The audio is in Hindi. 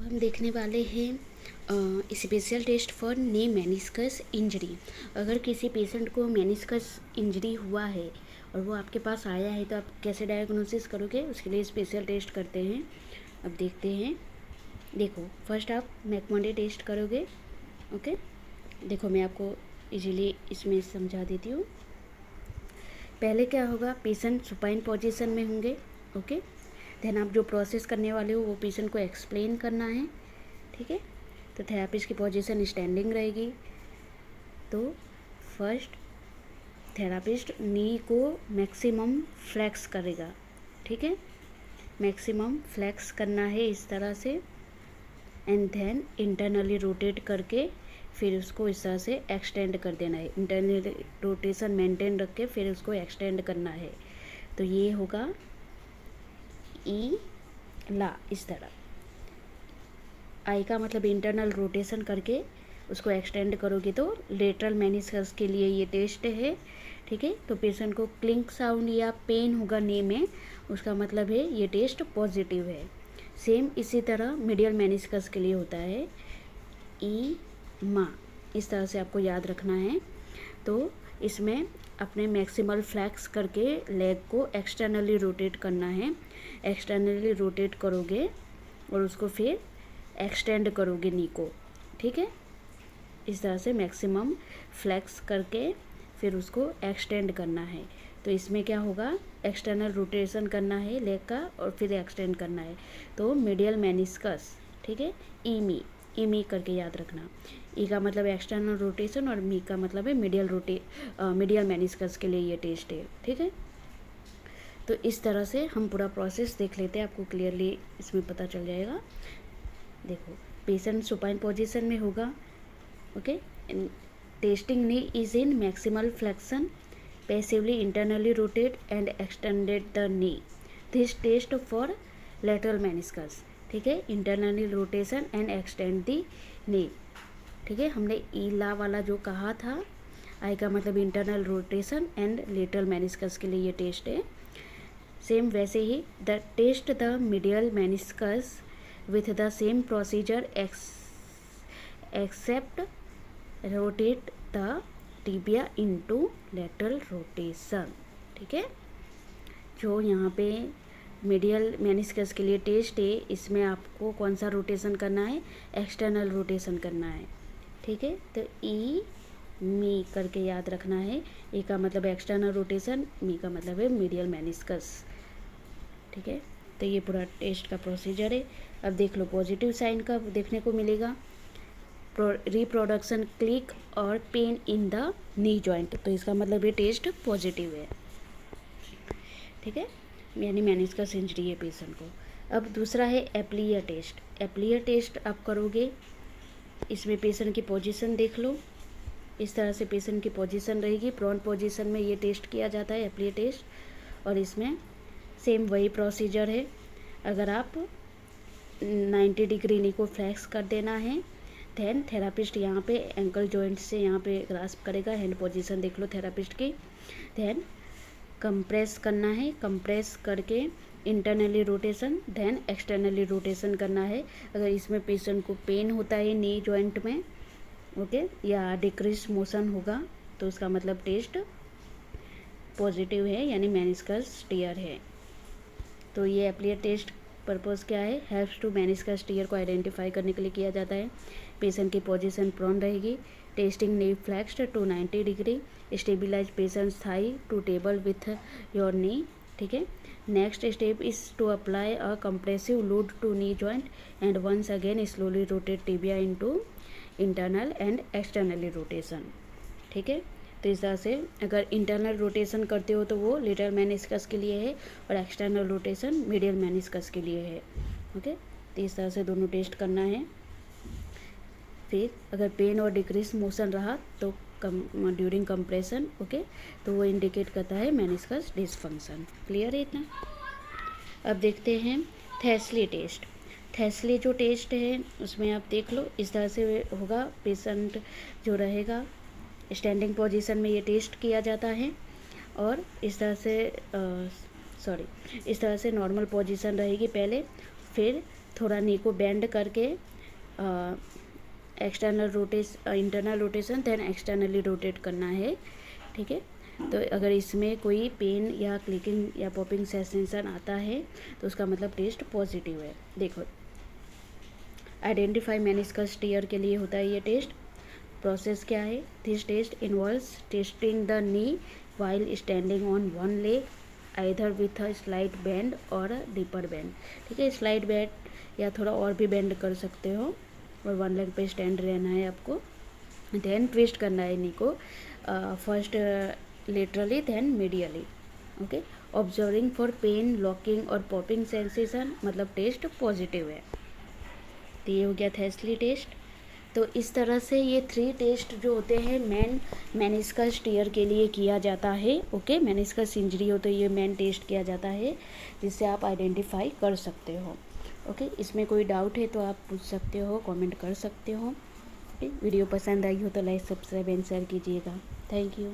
हम देखने वाले हैं special test for knee meniscus injury. अगर किसी पेशेंट को मेनिस्कस इंजरी हुआ है और वो आपके पास आया है तो आप कैसे डायग्नोसिस करोगे, उसके लिए स्पेशल टेस्ट करते हैं। अब देखते हैं। देखो, फर्स्ट आप मैकमोंडे टेस्ट करोगे। ओके, देखो मैं आपको इजीली इसमें समझा देती हूँ। पहले क्या होगा, पेशेंट सुपाइन पोजीशन में होंगे। ओके, देन आप जो प्रोसेस करने वाले हो वो पेशेंट को एक्सप्लेन करना है। ठीक है, तो थेरापिस्ट की पोजीशन स्टैंडिंग रहेगी। तो फर्स्ट थेरापिस्ट नी को मैक्सिमम फ्लेक्स करेगा। ठीक है, मैक्सिमम फ्लेक्स करना है इस तरह से, एंड देन इंटरनली रोटेट करके फिर उसको इस तरह से एक्सटेंड कर देना है। इंटरनली रोटेशन मेंटेन रख के फिर उसको एक्सटेंड करना है। तो ये होगा ई ला, इस तरह। आई का मतलब इंटरनल रोटेशन करके उसको एक्सटेंड करोगे तो लेटरल मेनिस्कस के लिए ये टेस्ट है। ठीक है, तो पेशेंट को क्लिंक साउंड या पेन होगा नी में, उसका मतलब है ये टेस्ट पॉजिटिव है। सेम इसी तरह मीडियल मेनिस्कस के लिए होता है, ई मा, इस तरह से आपको याद रखना है। तो इसमें अपने मैक्सिमल फ्लैक्स करके लेग को एक्सटर्नली रोटेट करना है। एक्सटर्नली रोटेट करोगे और उसको फिर एक्सटेंड करोगे नी को। ठीक है, इस तरह से मैक्सिमम फ्लैक्स करके फिर उसको एक्सटेंड करना है। तो इसमें क्या होगा, एक्सटर्नल रोटेशन करना है लेग का और फिर एक्सटेंड करना है। तो मीडियल मेनिस्कस, ठीक है, ईमी करके याद रखना। ई का मतलब एक्सटर्नल रोटेशन और मी का मतलब है मीडियल मेनिस्कस के लिए ये टेस्ट है। ठीक है, तो इस तरह से हम पूरा प्रोसेस देख लेते हैं, आपको क्लियरली इसमें पता चल जाएगा। देखो, पेशेंट सुपाइन पोजीशन में होगा। Okay, testing knee is in maximal flexion, passively internally rotate and extended the knee. This test for lateral meniscus. ठीक है, internally rotation and extend the knee. ठीक है, हमने ईला वाला जो कहा था, आई का मतलब internal rotation and lateral meniscus के लिए ये टेस्ट है। सेम वैसे ही the test the medial meniscus with the same procedure except rotate the tibia into lateral rotation। ठीक है, जो यहाँ पे मीडियल मेनिस्कस के लिए टेस्ट है, इसमें आपको कौन सा रोटेशन करना है, एक्सटर्नल रोटेशन करना है। ठीक है, तो ई मी करके याद रखना है। ई का मतलब एक्सटर्नल रोटेशन, मी का मतलब है मीडियल मेनिस्कस। ठीक है, तो ये पूरा टेस्ट का प्रोसीजर है। अब देख लो, पॉजिटिव साइन का देखने को मिलेगा, रिप्रोडक्शन क्लिक और pain in the knee joint, तो इसका मतलब ये टेस्ट पॉजिटिव है। ठीक है, यानी मेनिस्कस इंजरी है पेशेंट को। अब दूसरा है एप्लियर टेस्ट। एप्लियर टेस्ट आप करोगे, इसमें पेशेंट की पोजीशन देख लो, इस तरह से पेशेंट की पोजीशन रहेगी। प्रोन पोजीशन में ये टेस्ट किया जाता है, एप्लियर टेस्ट। और इसमें सेम वही प्रोसीजर है। अगर आप 90 डिग्री नी को फ्लैक्स कर देना है, देन थेरापिस्ट यहाँ पे एंकल जॉइंट से यहाँ पे ग्रास्प करेगा। हैंड पोजीशन देख लो थेरापिस्ट की। देन कंप्रेस करना है, कंप्रेस करके internally rotation then externally rotation करना है। अगर इसमें पेशेंट को पेन होता है नी जॉइंट में, ओके, या डिक्रीज मोशन होगा, तो उसका मतलब टेस्ट पॉजिटिव है, यानी मेनिस्कस टियर है। तो ये एप्लियर टेस्ट पर्पस क्या है, हेल्प्स टू मेनिस्कस टियर को आइडेंटिफाई करने के लिए किया जाता है। पेशेंट की पोजीशन प्रोन रहेगी, testing knee flexed to 90 degree, stabilise patient thigh to table with your knee. ठीक है, next step is to apply a compressive load to knee joint and once again slowly rotate tibia into internal and externally rotation. ठीक है, तो इस तरह से अगर इंटरनल रोटेशन करते हो तो वो लेटरल मेनिस्कस के लिए है और एक्सटर्नल रोटेशन मीडियल मेनिस्कस के लिए है। ओके, तो इस तरह से दोनों टेस्ट करना है। फिर अगर पेन और डिक्रीज मोशन रहा तो ड्यूरिंग कंप्रेशन, ओके, तो वो इंडिकेट करता है मेनिस्कस डिसफंक्शन। क्लियर है इतना। अब देखते हैं थेस्ली टेस्ट। थेस्ली जो टेस्ट है उसमें आप देख लो, इस तरह से होगा। पेशेंट जो रहेगा स्टैंडिंग पोजीशन में ये टेस्ट किया जाता है और इस तरह से नॉर्मल पोजीशन रहेगी पहले, फिर थोड़ा नी को बेंड करके internal rotation then externally rotate करना है, ठीक है। तो अगर इसमें कोई पेन या क्लिकिंग या पॉपिंग सेंसेशन आता है तो उसका मतलब टेस्ट पॉजिटिव है। देखो, आइडेंटिफाई मेनिस्कस टीयर के लिए होता है ये टेस्ट। प्रोसेस क्या है? This test involves testing the knee while standing on one leg either with a slight bend और डीपर बेंड, ठीक है। स्लाइड बेंड या थोड़ा और भी बेंड कर सकते हो, और वन लेग पे स्टैंड रहना है आपको। देन ट्विस्ट करना है नी को, first laterally then medially, okay. Observing for pain, locking और पॉपिंग सेंसेशन, मतलब टेस्ट पॉजिटिव है। तो ये हो गया थेस्ली टेस्ट। तो इस तरह से ये 3 टेस्ट जो होते हैं मेन मेनिस्कस टीयर के लिए किया जाता है, ओके। मेनिस्कस इंजरी हो तो ये मेन टेस्ट किया जाता है, जिससे आप आइडेंटिफाई कर सकते हो, ओके। इसमें कोई डाउट है तो आप पूछ सकते हो, कमेंट कर सकते हो, ओके। वीडियो पसंद आई हो तो लाइक, सब्सक्राइब एंड शेयर कीजिएगा। Thank you.